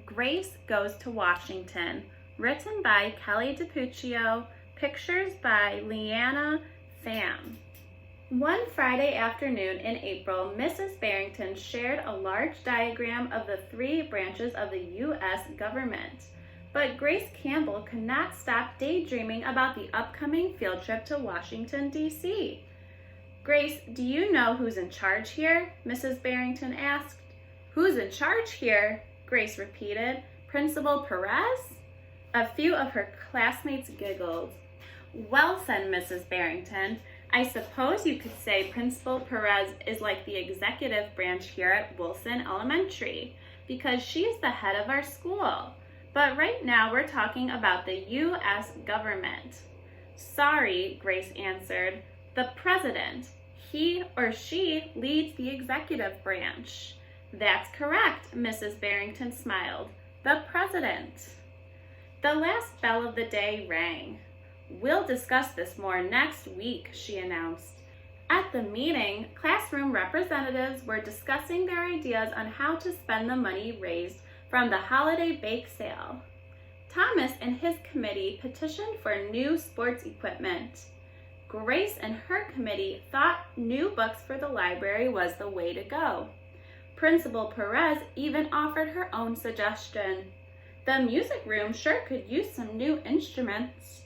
Grace Goes to Washington, written by Kelly DiPucchio, pictures by Leanna Pham. One Friday afternoon in April, Mrs. Barrington shared a large diagram of the three branches of the U.S. government. But Grace Campbell could not stop daydreaming about the upcoming field trip to Washington, D.C. "Grace, do you know who's in charge here?" Mrs. Barrington asked. "Who's in charge here?" Grace repeated. "Principal Perez?" A few of her classmates giggled. "Well," said Mrs. Barrington, "I suppose you could say Principal Perez is like the executive branch here at Wilson Elementary, because she's the head of our school. But right now we're talking about the U.S. government." "Sorry," Grace answered. "The president. He or she leads the executive branch." "That's correct," Mrs. Barrington smiled. "The president." The last bell of the day rang. "We'll discuss this more next week," she announced. At the meeting, classroom representatives were discussing their ideas on how to spend the money raised from the holiday bake sale. Thomas and his committee petitioned for new sports equipment. Grace and her committee thought new books for the library was the way to go. Principal Perez even offered her own suggestion. The music room sure could use some new instruments.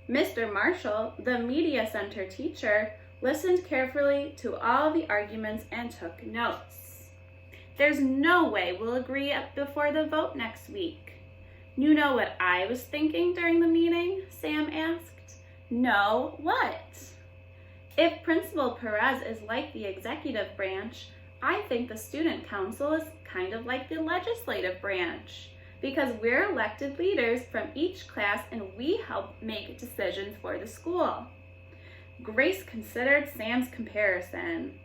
Mr. Marshall, the media center teacher, listened carefully to all the arguments and took notes. "There's no way we'll agree before the vote next week." "You know what I was thinking during the meeting?" Sam asked. "No, what?" "If Principal Perez is like the executive branch, I think the student council is kind of like the legislative branch, because we're elected leaders from each class and we help make decisions for the school." Grace considered Sam's comparison.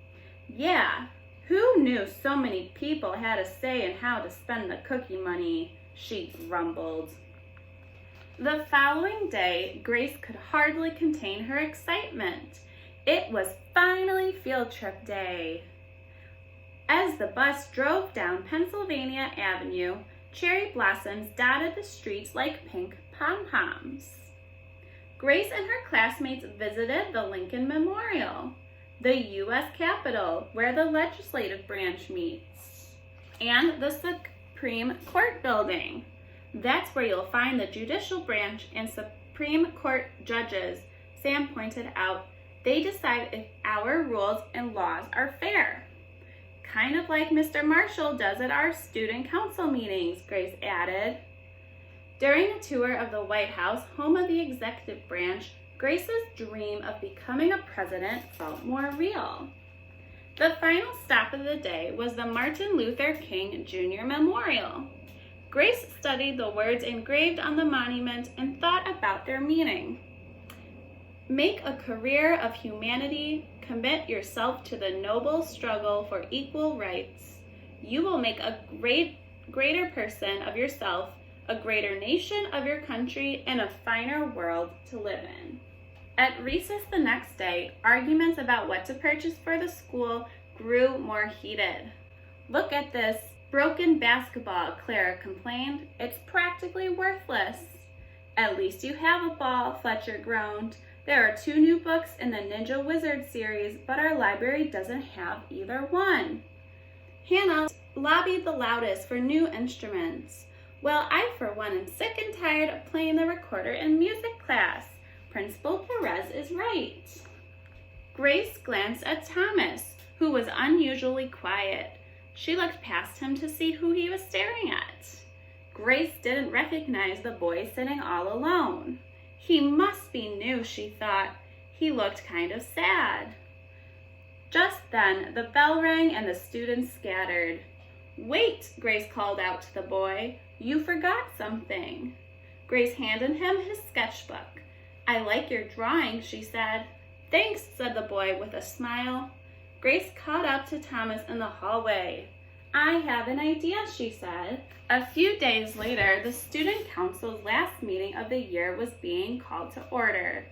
"Yeah, who knew so many people had a say in how to spend the cookie money?" she grumbled. The following day, Grace could hardly contain her excitement. It was finally field trip day. As the bus drove down Pennsylvania Avenue, cherry blossoms dotted the streets like pink pom-poms. Grace and her classmates visited the Lincoln Memorial, the U.S. Capitol, where the legislative branch meets, and the Supreme Court building. "That's where you'll find the judicial branch and Supreme Court judges," Sam pointed out. "They decide if our rules and laws are fair." "Kind of like Mr. Marshall does at our student council meetings," Grace added. During a tour of the White House, home of the executive branch, Grace's dream of becoming a president felt more real. The final stop of the day was the Martin Luther King Jr. Memorial. Grace studied the words engraved on the monument and thought about their meaning. "Make a career of humanity, commit yourself to the noble struggle for equal rights. You will make a greater person of yourself, a greater nation of your country, and a finer world to live in." At recess the next day, arguments about what to purchase for the school grew more heated. "Look at this broken basketball," Clara complained. "It's practically worthless." "At least you have a ball," Fletcher groaned. "There are 2 new books in the Ninja Wizard series, but our library doesn't have either one." Hannah lobbied the loudest for new instruments. "Well, I for one am sick and tired of playing the recorder in music class. Principal Perez is right." Grace glanced at Thomas, who was unusually quiet. She looked past him to see who he was staring at. Grace didn't recognize the boy sitting all alone. He must be new, she thought. He looked kind of sad. Just then, the bell rang and the students scattered. "Wait," Grace called out to the boy. "You forgot something." Grace handed him his sketchbook. "I like your drawing," she said. "Thanks," said the boy with a smile. Grace caught up to Thomas in the hallway. "I have an idea," she said. A few days later, the student council's last meeting of the year was being called to order.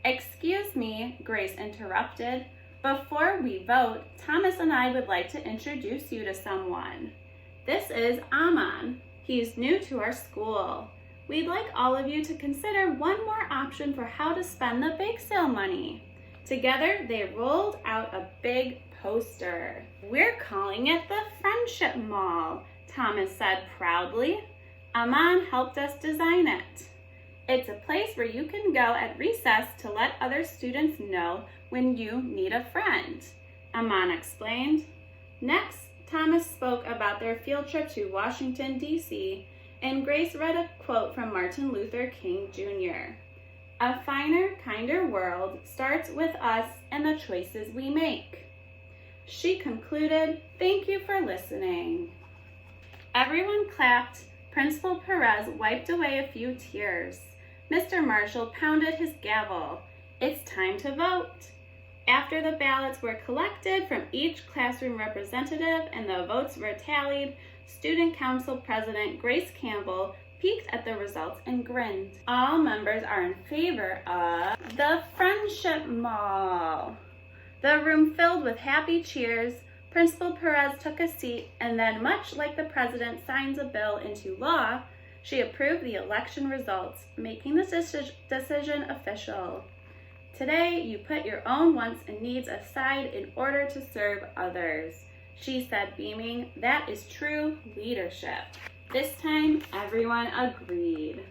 "Excuse me," Grace interrupted. "Before we vote, Thomas and I would like to introduce you to someone. This is Amon." He's new to our school. We'd like all of you to consider one more option for how to spend the bake sale money. Together, they rolled out a big poster. We're calling it the Friendship Mall, Thomas said proudly. Amon helped us design it. It's a place where you can go at recess to let other students know when you need a friend, Amon explained. Next, Thomas spoke about their field trip to Washington, D.C., and Grace read a quote from Martin Luther King Jr. A finer, kinder world starts with us and the choices we make. She concluded, "Thank you for listening." Everyone clapped. Principal Perez wiped away a few tears. Mr. Marshall pounded his gavel. It's time to vote. After the ballots were collected from each classroom representative and the votes were tallied, Student Council President Grace Campbell peeked at the results and grinned. All members are in favor of the Friendship Mall. The room filled with happy cheers. Principal Perez took a seat, and then, much like the president signs a bill into law, she approved the election results, making the decision official. Today, you put your own wants and needs aside in order to serve others, she said, beaming. That is true leadership. This time, everyone agreed.